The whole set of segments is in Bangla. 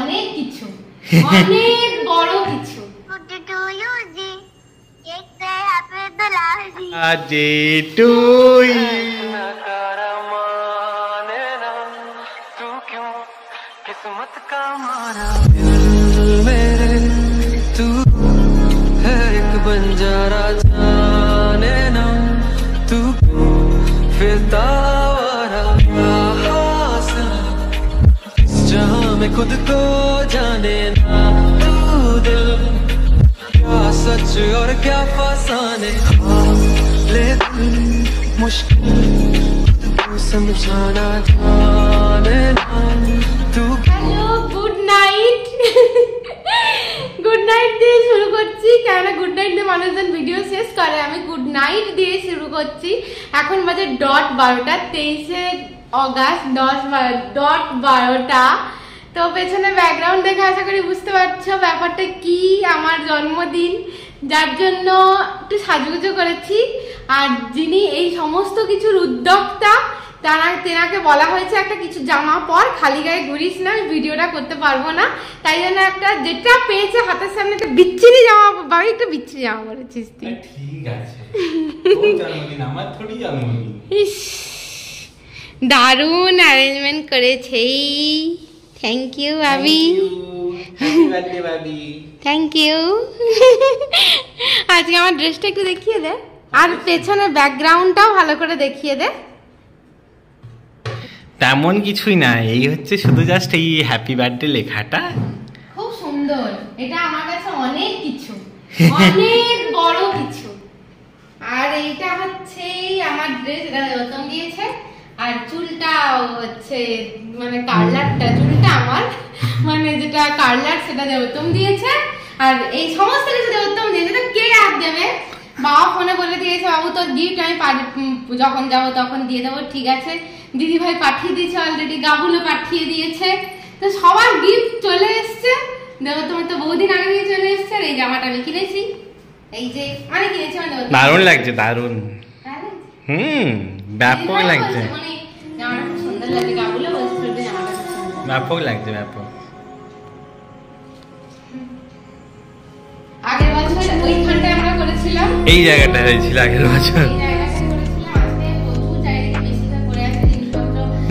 অনেক কিছু, অনেক বড় কিছু। আজি টু किस्मत का मारा मेरे तू है एक बंजारा जाने ना तू फिरता वारा हासिल जहां में खुद को जाने ना तू दिल क्या सच और क्या फसाने लेकिन मुश्किल समझाना जाने ना तू। Hello, good night. Good night দিয়ে শুরু করছি, কেননা গুড নাইট দিয়ে মানুষজন ভিডিও শেষ করে, আমি গুড নাইট দিয়ে শুরু করছি। এখন বাজে ডট 12টা, 23শে অগাস্ট, 12:12। তো পেছনে ব্যাকগ্রাউন্ড দেখে আশা করি বুঝতে পারছো ব্যাপারটা কি। আমার জন্মদিন, যার জন্য একটু সাজুগুজু করেছি। আর যিনি এই সমস্ত কিছুর উদ্যোক্তা, তেনাকে বলা হয়েছে একটা কিছু জামা পর, খালি গায়ে ঘুরিস না, ভিডিওটা করতে পারবো না। তাই জন্য একটা যেটা পেয়েছে হাতের সামনে একটা বিচ্ছিরি জামা, বাবা একটা বিচ্ছিরি জামা বলেছিস তুই। ঠিক আছে, তোর জন্মদিন, আমার থোড়ি জন্মদিন। ইস, দারুণ অ্যারেঞ্জমেন্ট করেছে। থ্যাংক ইউ ভাবি, হ্যাপি বার্থডে ভাবি। Thank you. আজকে আমার ড্রেসটা একটু দেখিয়ে দে, আর পেছনে ব্যাকগ্রাউন্ডটাও ভালো করে দেখিয়ে দে। তেমন কিছুই না, এই হচ্ছে শুধু জাস্ট এই হ্যাপি বার্থডে লেখাটা। খুব সুন্দর, এটা আমার কাছে অনেক কিছু, অনেক বড় কিছু। আর এইটা হচ্ছে আমার ড্রেস, এটা গৌতম দিয়েছে। আর চুলটাও হচ্ছে মানে কার্লারটা, চুলটা আমার মানে যেটা কার্লার সেটা গৌতম দিয়েছে। আর এই সমস্ত কিছু গৌতম দিয়েছে। তো কে আর দেবে? বাবা ফোনে বলে দিয়েছে, বাবু তোর গিফট আমি যখন যাবো তখন দিয়ে দেবো। ঠিক আছে, দিদি ভাই পাঠিয়ে দিয়েছে অলরেডি, গাবুলো পাঠিয়ে দিয়েছে। তো সবার গিফট চলে এসছে, দেখো তোমার তো বহুদিন আগে দিয়ে চলে এসছে। আর এই জামাটা আমি কিনেছি, এই যে মানে কিনেছি, দারুণ লাগছে, দারুণ। ব্যাপক লাগছে, মানে জামাটা খুব সুন্দর লাগছে। গাবুলো বলছিল জামাটা ব্যাপক লাগছে, ব্যাপক। আগের বছর ওইখানটায় আমরা করেছিলাম, এই জায়গাটা হয়েছিল আগের বছর।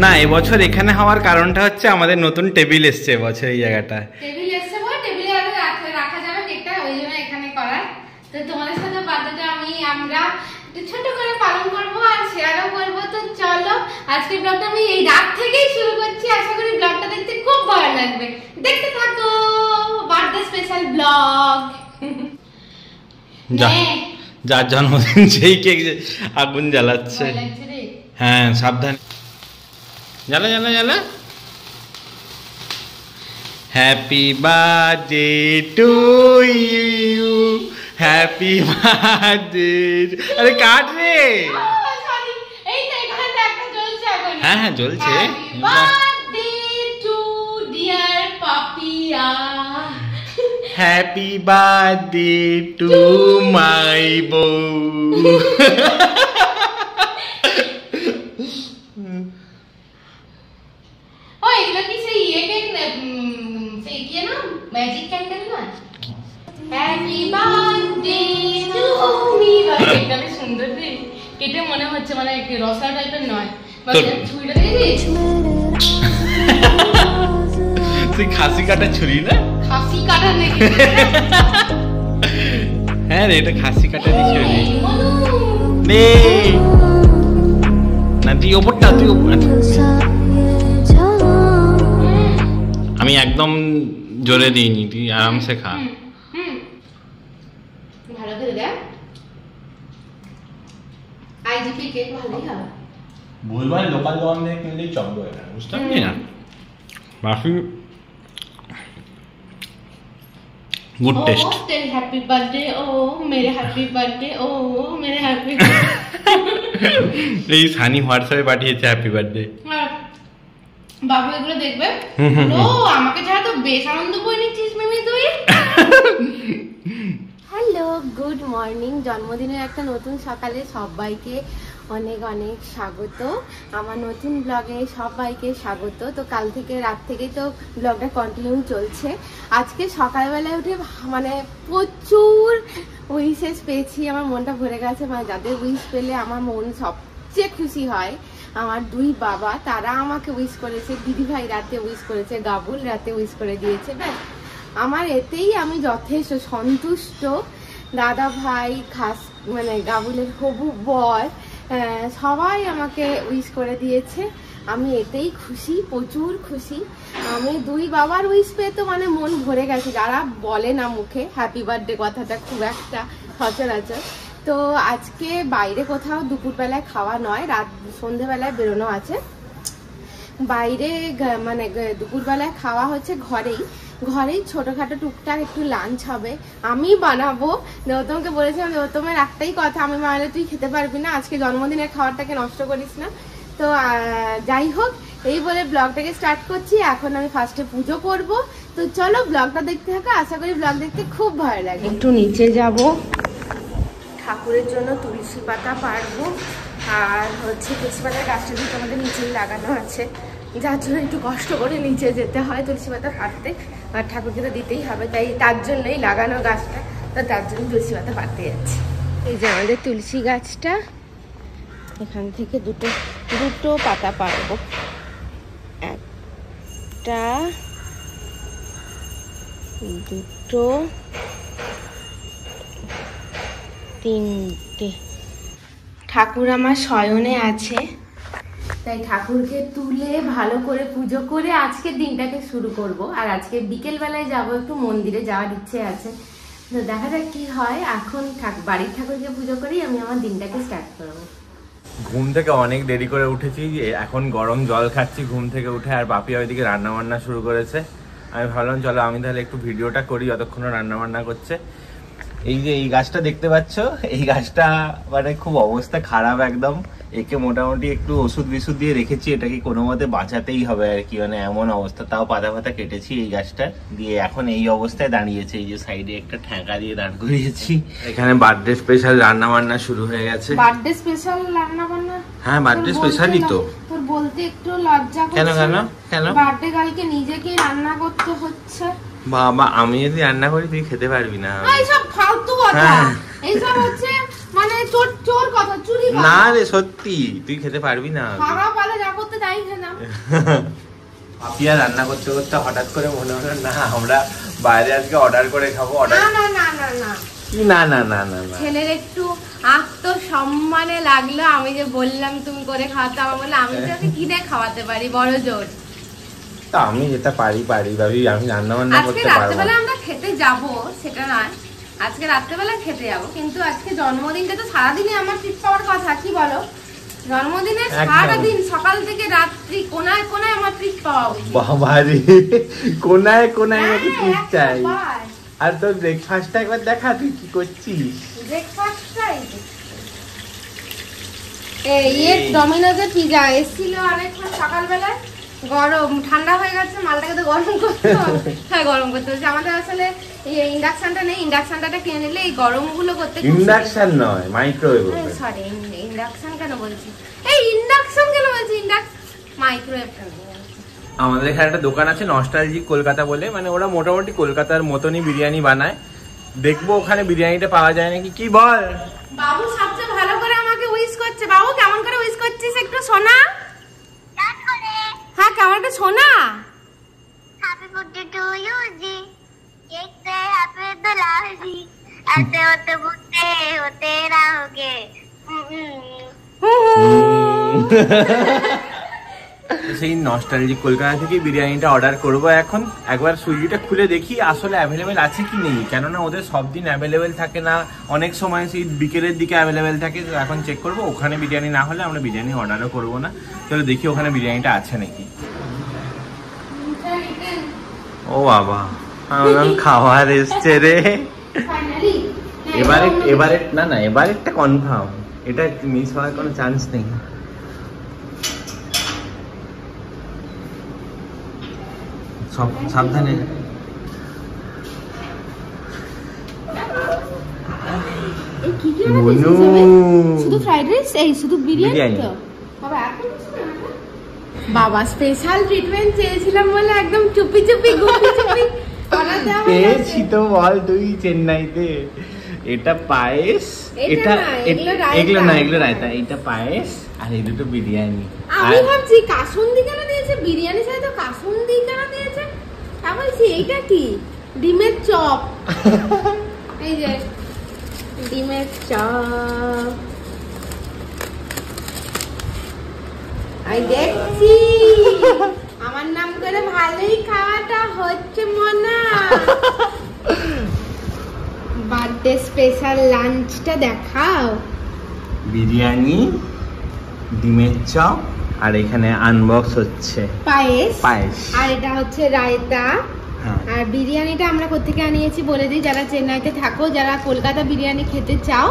না, এবছর এখানে হওয়ার কারণটা হচ্ছে আমাদের নতুন টেবিল এসছে এবছর এই জায়গাটা। টেবিল এসছে বলে টেবিলে আরো রাখা যাবে কেকটা, ওই জন্য এখানে করার। তো তোমাদের সাথে বার্থডেটা আমরা ছোট করে পালন করবো আর শেয়ারও করবো। তো চলো আজকের ব্লগটা আমি এই রাত থেকেই শুরু করছি। আশা করি ব্লগটা দেখতে খুব ভালো লাগবে, দেখতে থাকো। Birthday special blog. যার জন্মদিন সেই কেক আগুন জ্বালাচ্ছে। হ্যাঁ, সাবধান, জ্বালা জ্বালা জ্বালা। Happy birthday to you, happy birthday. আরে কাট রে। হ্যাঁ হ্যাঁ জ্বলছে। Birthday to dear Papiya, happy birthday to my বউ। এগুলো কি সেই সেই কি না ম্যাজিক ক্যান্ডেল না? Happy birthday to me. এটা বেশ সুন্দর রে, কেটে মনে হচ্ছে মানে রসা টাইপের নয়, ছুরিটা দেখেছিস? তুই খাসি কাটা ছুরি না? খাসি কাটা নাকি? হ্যাঁ রে, এটা খাসি কাটা ছুরি নে। না তুই ওপরটা, তুই আমি একদম জোরে দিইনি, তুই আরামসে খা। ভালো করে দেখ, আইজিপি কেক ভালোই হবে। ভুলভাল লোকাল দোকান থেকে কিনলেই চকবে, বুঝতে পারলি না? বাকি গুড টেস্ট। हैप्पी बर्थडे ओ मेरे हैप्पी बर्थडे ओ मेरे हैप्पी। এই সানি হোয়াটসঅ্যাপে পাঠিয়েছে হ্যাপি বার্থডে। বাবু এগুলো দেখবে, ও আমাকে ছাড়া তো বেশ আনন্দ করে নিচ্ছিস মিমি তুই। Hello, good morning. জন্মদিনের একটা নতুন সকালে সবাইকে অনেক অনেক স্বাগত আমার নতুন ব্লগে, সবাইকে স্বাগত। তো কাল থেকে রাত থেকেই তো ব্লগটা কন্টিনিউ চলছে। আজকে সকালবেলায় উঠে মানে প্রচুর উইশেস পেয়েছি, আমার মনটা ভরে গেছে। মানে যাদের উইশ পেলে আমার মন সবচেয়ে খুশি হয়, আমার দুই বাবা, তারা আমাকে উইশ করেছে। দিদিভাই রাতে উইশ করেছে, গাবুল রাতে উইশ করে দিয়েছে। ব্যাস আমার এতেই আমি যথেষ্ট সন্তুষ্ট। দাদা ভাই, খাস মানে গাবুলের হবু বর, সবাই আমাকে উইশ করে দিয়েছে। আমি এতেই খুশি, প্রচুর খুশি। আমি দুই বাবার উইশ পেয়ে তো মানে মন ভরে গেছে। যারা বলে না মুখে হ্যাপি বার্থডে কথাটা খুব একটা সচরাচর। তো আজকে বাইরে কোথাও দুপুরবেলায় খাওয়া নয়, রাত সন্ধ্যেবেলায় বেরোনো আছে। বাইরে মানে দুপুরবেলায় খাওয়া হচ্ছে ঘরেই ছোটখাটো টুকটাক একটু লাঞ্চ হবে। আমি বানাবো। গৌতমকে বলেছিলাম, গৌতমের একটাই কথা, আমি বানালে তুই খেতে পারবি না, আজকে জন্মদিনের খাবারটাকে নষ্ট করিস না। তো যাই হোক, এই বলে ব্লগটাকে স্টার্ট করছি। এখন আমি ফার্স্টে পুজো করব। তো চলো ব্লগটা দেখতে থাকো, আশা করি ব্লগ দেখতে খুব ভালো লাগে। একটু নিচে যাব, ঠাকুরের জন্য তুলসী পাতা পারবো। আর হচ্ছে তুলসী পাতার গাছটা কিন্তু আমাদের নিচেই লাগানো আছে, যার জন্য একটু কষ্ট করে নিচে যেতে হয় তুলসী পাতা পাড়তে। আর ঠাকুরকে তো দিতেই হবে, তাই তার জন্যই লাগানো গাছটা। তো তার জন্য তুলসী পাতা পাড়তে যাচ্ছি। এই যে আমাদের তুলসী গাছটা, এখান থেকে দুটো পাতা পারবো। একটা, দুটো, তিনটে। ঠাকুর আমার শয়নে আছে, তাই ঠাকুরকে তুলে ভালো করে পুজো করে আজকের দিনটাকে শুরু করব। আর আজকে বিকেল বেলায় যাব, একটু মন্দিরে যাওয়ার ইচ্ছে আছে। তো দেখা যাক কি হয়। এখন বাড়ির ঠাকুরকে পুজো করেই আমি আমার দিনটাকে স্টার্ট করব। ঘুম থেকে অনেক দেরি করে উঠেছি, এখন গরম জল খাচ্ছি ঘুম থেকে উঠে। আর বাপি ওইদিকে রান্না বান্না শুরু করেছে। আমি ভাবলাম চলো আমি তাহলে একটু ভিডিওটা করি যতক্ষণ রান্না বান্না করছে। এই যে এই গাছটা দেখতে পাচ্ছ, এই গাছটা মানে খুব অবস্থা খারাপ একদম। একে মোটামুটি একটু ওষুধ বিষুধ দিয়ে রেখেছি, এটাকে কোনো মতে বাঁচাতেই হবে আর কি, মানে এমন অবস্থা। তাও পাতা পাতা কেটেছি এই গাছটা দিয়ে, এখন এই অবস্থায় দাঁড়িয়েছে। এই যে সাইডে একটা ঠ্যাঙ্কা দিয়ে দাঁড় করিয়েছি। এখানে বার্থডে স্পেশাল রান্না বান্না শুরু হয়ে গেছে। বার্থডে স্পেশাল রান্না বান্না? হ্যাঁ বার্থডে স্পেশালই তো। তোর বলতে একটু লজ্জা করছে। কেন কেন কেন? বার্থডে কালকে নিজেকেই রান্না করতে হচ্ছে। বাবা আমি যদি রান্না করি তুই খেতে পারবি না। এইসব ফালতু কথা, এইসব হচ্ছে মানে চোর কথা, চুরি কথা। না রে সত্যি, তুই খেতে পারবি না। খাওয়া পালে যা করতে তাই খেলাম। পাপিয়া রান্না করতে করতে হঠাৎ করে মনে হলো না আমরা বাইরে আজকে অর্ডার করে খাবো। অর্ডার না না না না না না না না না না, ছেলের একটু আত্মসম্মানে লাগলো। আমি যে বললাম তুমি করে খাওয়াতে, আমার বলে আমি তোকে কিনে খাওয়াতে পারি, বড় জোর। তা আমি যেটা পারি ভাবি, আমি রান্না বান্না আজকে করতে পারবো। রাত্রেবেলা আমরা খেতে যাব, সেটা নয়, আজকে রাত্রেবেলা খেতে যাবো। কিন্তু আজকে জন্মদিনটা তো সারাদিনই আমার ট্রিট পাওয়ার কথা, কি বলো? জন্মদিনে সারাদিন সকাল থেকে রাত্রি কোনায় কোনায় আমার ট্রিট পাওয়া উচিত। বাবারে, কোনায় কোনায় নাকি ট্রিট চাই? আর তোর ব্রেকফাস্টটা একবার দেখা, তুই কি করছিস? ব্রেকফাস্টটাই এই ডমিনোজের পিজা এসেছিল অনেকক্ষণ সকালবেলায়, গরম ঠান্ডা হয়ে গেছে, মালটাকে তো গরম করতে হবে। হ্যাঁ গরম করতে হচ্ছে। আমাদের আসলে ইন্ডাকশনটা নেই, ইন্ডাকশনটা কিনে নিলে এই গরমগুলো করতে। ইন্ডাকশন নয়, মাইক্রোওয়েভ। সরি, ইন্ডাকশন কেন বলছি? এই ইন্ডাকশন কেন বলছি? মাইক্রোওয়েভ কেন? আমাদের এখানে একটা দোকান আছে নস্টালজিক কলকাতা বলে, মানে ওরা মোটামুটি কলকাতার মতনই বিরিয়ানি বানায়। দেখবো ওখানে বিরিয়ানিটা পাওয়া যায় নাকি। কি বল? বাবু সবচেয়ে ভালো করে আমাকে উইশ করছে। বাবু কেমন করে উইশ করছিস একটু শোনা। হ্যাঁ কেমন একটা শোনা। Happy birthday to you, Ji. Cake se happy dulaji. ऐसे होते बुद्धे होते रहोगे। সেই নস্টালজিক কলকাতা থেকে বিরিয়ানিটা অর্ডার করব। এখন একবার সুইগিটা খুলে দেখি আসলে অ্যাভেলেবেল আছে কি নেই, কেননা ওদের সব দিন অ্যাভেলেবেল থাকে না, অনেক সময় সেই বিকেলের দিকে অ্যাভেলেবেল থাকে। এখন চেক করব, ওখানে বিরিয়ানি না হলে আমরা বিরিয়ানি অর্ডারও করবো না। চলো দেখি ওখানে বিরিয়ানিটা আছে নাকি। ও বাবা, আমার খাবার এসছে রে। এবারেরটা কনফার্ম, এটা মিস হওয়ার কোনো চান্স নেই। সব সাবধানে। এই কি কি অর্ডার দিয়েছিস সবে? শুধু ফ্রাইড রাইস, এই শুধু বিরিয়ানি তো বাবা। এখন বাবা স্পেশাল ট্রিটমেন্ট চেয়েছিলাম বলে একদম চুপি চুপি গুপি চুপি অর্ডার দেওয়া পেয়েছি তো বল তুই চেন্নাইতে। এটা পায়েস, এটা এগুলো না, এগুলো রায়তা, এটা পায়েস আর এই দুটো বিরিয়ানি। আমি ভাবছি কাসুন্দি কেন দিয়েছে, বিরিয়ানি সাথে তো কাসুন্দি কেন দিয়েছে। আমি বলছি এইটা কি, ডিমের চপ। এই যে ডিমের চপ আমি দেখছি, আমার নাম করে ভালোই খাওয়াটা হচ্ছে মনা। বার্থডে স্পেশাল লাঞ্চটা দেখাও। বিরিয়ানি, ডিমের চপ আর এখানে আনবক্স হচ্ছে পায়েস, পায়েস আর এটা হচ্ছে রায়তা। আর বিরিয়ানিটা আমরা কোত্থেকে আনিয়েছি বলে দিই, যারা চেন্নাইতে থাকো, যারা কলকাতা বিরিয়ানি খেতে চাও,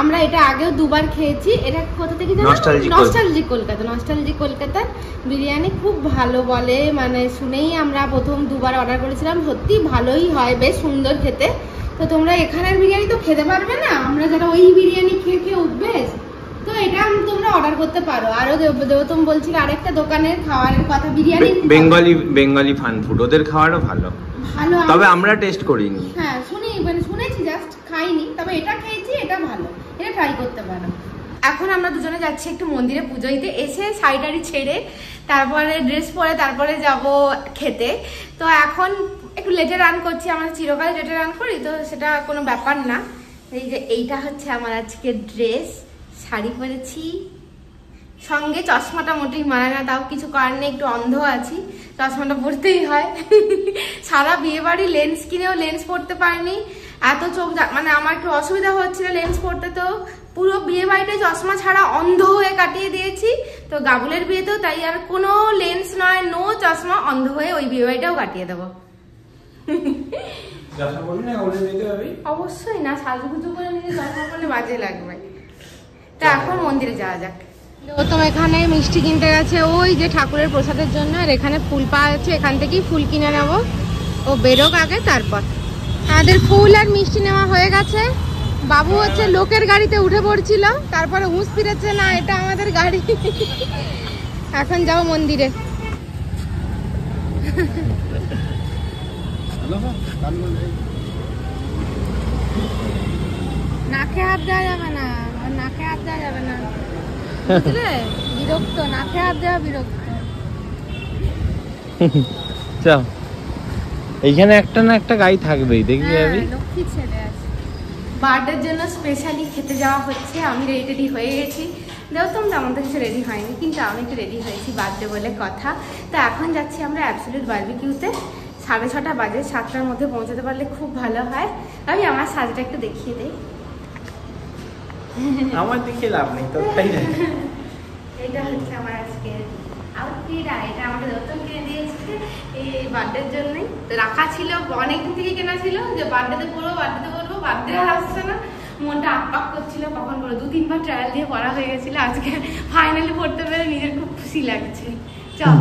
আমরা এটা আগেও দুবার খেয়েছি। এটা কোথা থেকে জানো? নস্টালজিক কলকাতা। নস্টালজিক কলকাতার বিরিয়ানি খুব ভালো বলে, মানে শুনেই আমরা প্রথম দুবার অর্ডার করেছিলাম। সত্যি ভালোই হয়, বেশ সুন্দর খেতে। তো তোমরা এখানের বিরিয়ানি তো খেতে পারবে না, আমরা যারা ওই বিরিয়ানি খেয়ে খেয়ে অভ্যেস, তো এটা তোমরা অর্ডার করতে পারো। আরো দেবতম বলছিল আরেকটা দোকানের খাবারের কথা, বিরিয়ানি বেঙ্গলি ফান ফুড, ওদের খাবারও ভালো ভালো, তবে আমরা টেস্ট করিনি। হ্যাঁ শুনেছি, জাস্ট খাইনি, তবে এটা খেয়েছি, এটা ভালো, এটা ট্রাই করতে পারো। এখন আমরা দুজনে যাচ্ছি একটু মন্দিরে পুজো দিতে, এসে শাড়ি ছেড়ে তারপরে ড্রেস পরে তারপরে যাব খেতে। তো এখন একটু লেটে রান করছি, আমরা চিরকাল লেটে রান করি, তো সেটা কোনো ব্যাপার না। এই যে এইটা হচ্ছে আমার আজকে ড্রেস, শাড়ি পরেছি, সঙ্গে চশমাটা মোটেই মানায় না, তাও কিছু করার নেই, একটু অন্ধ আছি, চশমাটা পরতেই হয়। সারা বিয়ে বাড়ি লেন্স কিনেও লেন্স পরতে পারিনি, এত চোখ মানে আমার একটু অসুবিধা হচ্ছিল লেন্স পরতে। তো পুরো বিয়ে বাড়িটা চশমা ছাড়া অন্ধ হয়ে কাটিয়ে দিয়েছি। তো গাবুলের বিয়েতেও তাই, আর কোনো লেন্স নয়, নো চশমা, অন্ধ হয়ে ওই বিয়ে বাড়িটাও কাটিয়ে দেবো। অবশ্যই না, সাজুগুজু করে নিজে চশমা পরলে বাজে লাগবে। তা এখন মন্দিরে যাওয়া যাক। গৌতম এখানে মিষ্টি কিনতে গেছে, ওই যে ঠাকুরের প্রসাদের জন্য, আর এখানে ফুল পাওয়া যাচ্ছে, এখান থেকেই ফুল কিনে নেব। ও বেরোক আগে, তারপর আমাদের ফুল আর মিষ্টি নেওয়া হয়ে গেছে। বাবু হচ্ছে লোকের গাড়িতে উঠে পড়ছিল, তারপরে হুঁশ ফিরেছে, না এটা আমাদের গাড়ি। এখন যাবো মন্দিরে। নাকে হাত দেওয়া যাবে না, নাকে হাত দেওয়া যাবে না, বুঝলে? বিরক্ত, নাকে হাত দেওয়া বিরক্ত। চল, এইখানে একটা না একটা গাই থাকবেই, দেখবি আমি লক্ষ্মী ছেলে আছে। বার্থডের জন্য স্পেশালি খেতে যাওয়া হচ্ছে, আমি রেডি হয়ে গেছি। দেবতম তেমন তো কিছু রেডি হয়নি, কিন্তু আমি একটু রেডি হয়েছি, বার্থডে বলে কথা। তো এখন যাচ্ছি আমরা অ্যাবসলিউট বারবিকিউতে। 6:30 বাজে, 7টার মধ্যে পৌঁছাতে পারলে খুব ভালো হয়। আমি আমার সাজটা একটু দেখিয়ে দিই। আমার দেখে লাভ নেই তো, তাই না? এটা হচ্ছে আমার আজকে আউটফিট, আর এটা আমাকে দেবতম কিনে দিয়েছে এই বার্থডের জন্যই। তো রাখা ছিল, অনেকদিন থেকে কেনা ছিল, যে বার্থডেতে পরবো, বার্থডে আর আসছে না, মনটা আপাক করছিল কখন পরে। 2-3 বার ট্রায়াল দিয়ে পড়া হয়ে গেছিল, আজকে ফাইনালি পড়তে পেরে নিজের খুব খুশি লাগছে। চল।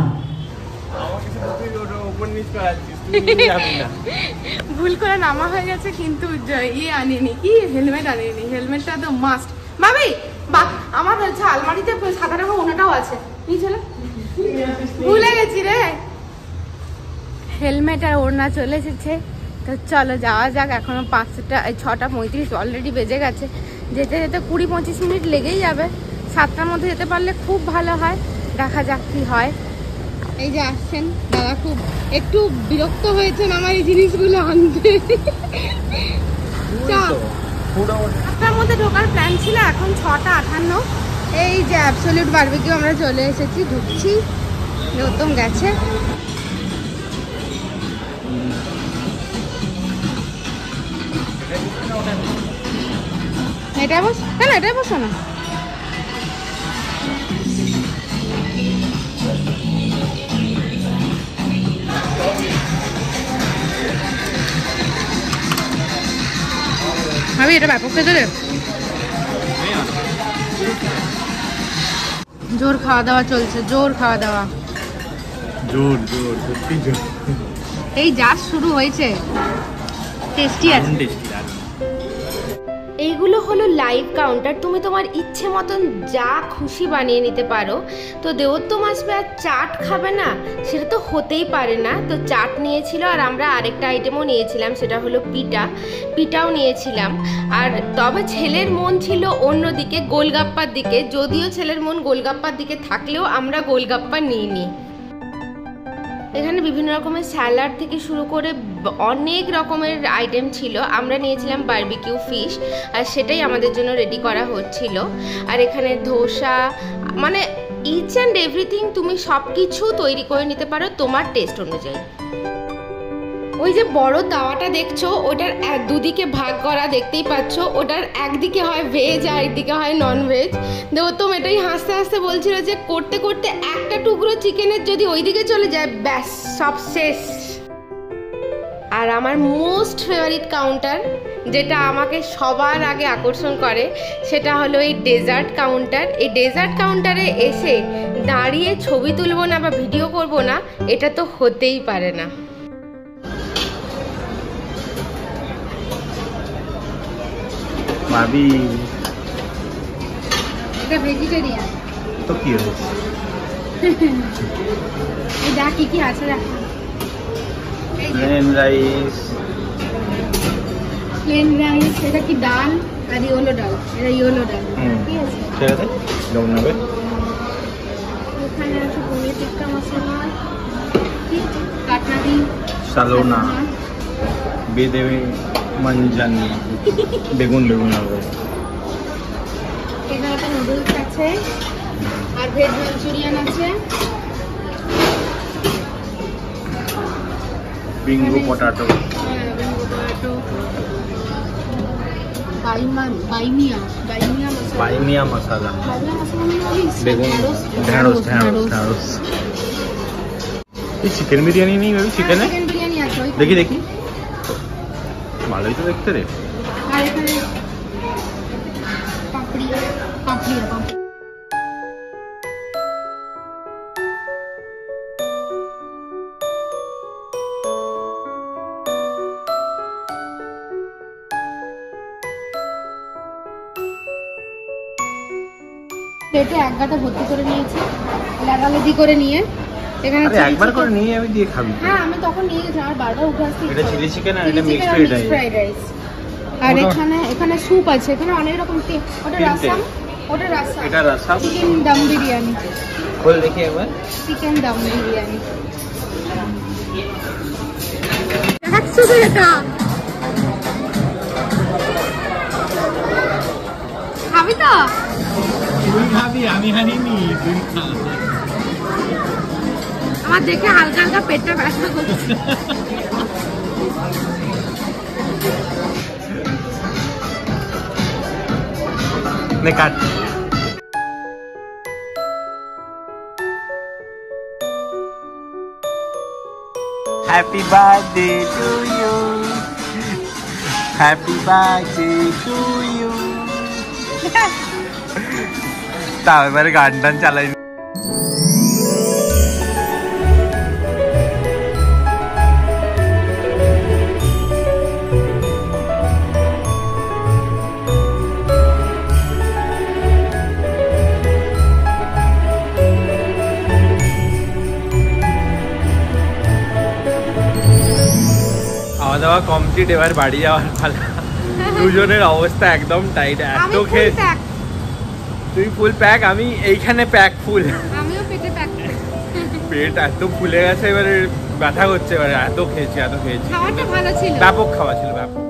ভুল করে নামা হয়ে গেছে, কিন্তু আনিনি, কি হেলমেট আনিনি, হেলমেটটা তো মাস্ট। ভাবি আমার হচ্ছে আলমারিতে সাদা রকম ওনাটাও আছে, ভুলে গেছি রে। হেলমেট আর ওড়না চলে এসেছে, তো চলো যাওয়া যাক। এখনো 6:35 অলরেডি বেজে গেছে, যেতে যেতে 20-25 মিনিট লেগেই যাবে। 7টার মধ্যে যেতে পারলে খুব ভালো হয়, দেখা যাক কি হয়। এই যে আসছেন দাদা, খুব একটু বিরক্ত হয়েছেন আমার এই জিনিসগুলো আনতে। 7টার মধ্যে ঢোকার প্ল্যান ছিল, এখন 6:58। এই যে অ্যাবসলিউট বারবিকিউ আমরা চলে এসেছি, ঢুকছি। গৌতম গেছে। এটাই বস, কেন এটাই বসো না। আমি এটা ব্যাপক খেতে রে, জোর খাওয়া দাওয়া চলছে, জোর খাওয়া দাওয়া, জোর সত্যি জোর। এই যা শুরু হয়েছে, টেস্টি আছে। এইগুলো হলো লাইভ কাউন্টার, তুমি তোমার ইচ্ছে মতন যা খুশি বানিয়ে নিতে পারো। তো দেবোত্তম আসবে আর চাট খাবে না, সেটা তো হতেই পারে না। তো চাট নিয়েছিল, আর আমরা আরেকটা আইটেমও নিয়েছিলাম, সেটা হলো পিঠাও নিয়েছিলাম। আর তবে ছেলের মন ছিল অন্যদিকে, গোলগাপ্পার দিকে। যদিও ছেলের মন গোলগাপ্পার দিকে থাকলেও আমরা গোলগাপ্পা নিইনি। এখানে বিভিন্ন রকমের স্যালাড থেকে শুরু করে অনেক রকমের আইটেম ছিল। আমরা নিয়েছিলাম বারবিকিউ ফিশ, আর সেটাই আমাদের জন্য রেডি করা হচ্ছিল। আর এখানে ধোসা, মানে ইচ অ্যান্ড এভরিথিং তুমি সব কিছু তৈরি করে নিতে পারো তোমার টেস্ট অনুযায়ী। ওই যে বড় তাওয়াটা দেখছো, ওটার দুদিকে ভাগ করা, দেখতেই পাচ্ছ। ওটার একদিকে হয় ভেজ আর একদিকে হয় নন ভেজ। দেবোত্তম এটাই হাসতে হাসতে বলছিল যে করতে করতে একটা টুকরো চিকেনের যদি ওইদিকে চলে যায়, ব্যাস সব শেষ। আর আমার মোস্ট ফেভারিট কাউন্টার, যেটা আমাকে সবার আগে আকর্ষণ করে, সেটা হলো এই ডেজার্ট কাউন্টার। এই ডেজার্ট কাউন্টারে এসে দাঁড়িয়ে ছবি তুলবো না বা ভিডিও করব না, এটা তো হতেই পারে না। ভাবি এটা ভেজিটেরিয়ান। তো কি হয়েছে? এই দেখ কি কি আছে, দেখ। প্লেন রাইস, এটা কি ডাল? আর ইয়েলো ডাল, এটা ইয়েলো ডাল। ঠিক আছে, ঠিক আছে, কেমন হবে? এখানে আছে পনির টিক্কা মশলা, কাটনারি, সালোনা, বেদেবী মঞ্জানি, বেগুন হবে। এখানে তো নুডলস আছে, আর ভেজ মাঞ্চুরিয়ান আছে, বিঙ্গো পটাটো, বাইমিয়া মশলা, বেগুন, ঢেঁড়স। এই চিকেন বিরিয়ানি নেই ভাবি? চিকেনে বিরিয়ানি আছে, দেখি ভালোই তো দেখতে রে। আর এখানে পাপড়ি। প্লেটে এক গাঁটা ভর্তি করে নিয়েছি, লাগালাগি করে নিয়ে। এখানে একবার করে নিয়ে আমি দিয়ে খাবি? হ্যাঁ, আমি তখন নিয়ে গেছি, আমার বারবার উঠে আসতে। এটা চিলি চিকেন আর এটা মিক্সড ফ্রাইড রাইস। আর এখানে স্যুপ আছে, এখানে অনেক রকম। ওটা রাসাম, এটা রাসাম। চিকেন দম বিরিয়ানি, খোল দেখি একবার। চিকেন দম বিরিয়ানি দেখাচ্ছ তো? এটা খাবি তো? তুই খাবি, আমি খাইনি। তুই খা। আমার দেখে হালকা হালকা পেটটা ব্যথা করছে। নে কাট। Happy birthday to you, happy birthday to you. তাও এবারে গান টান চালাই। খাওয়া দাওয়া কমপ্লিট, এবার বাড়ি যাওয়ার পালা। দুজনের অবস্থা একদম টাইট, এত খেয়ে। তুই ফুল প্যাক, আমি এইখানে প্যাক ফুল। আমিও পেটে প্যাক। পেট এত ফুলে গেছে, এবারে ব্যথা করছে। এবারে এত খেয়েছি। খাওয়াটা ভালো ছিল, ব্যাপক খাওয়া ছিল, ব্যাপক।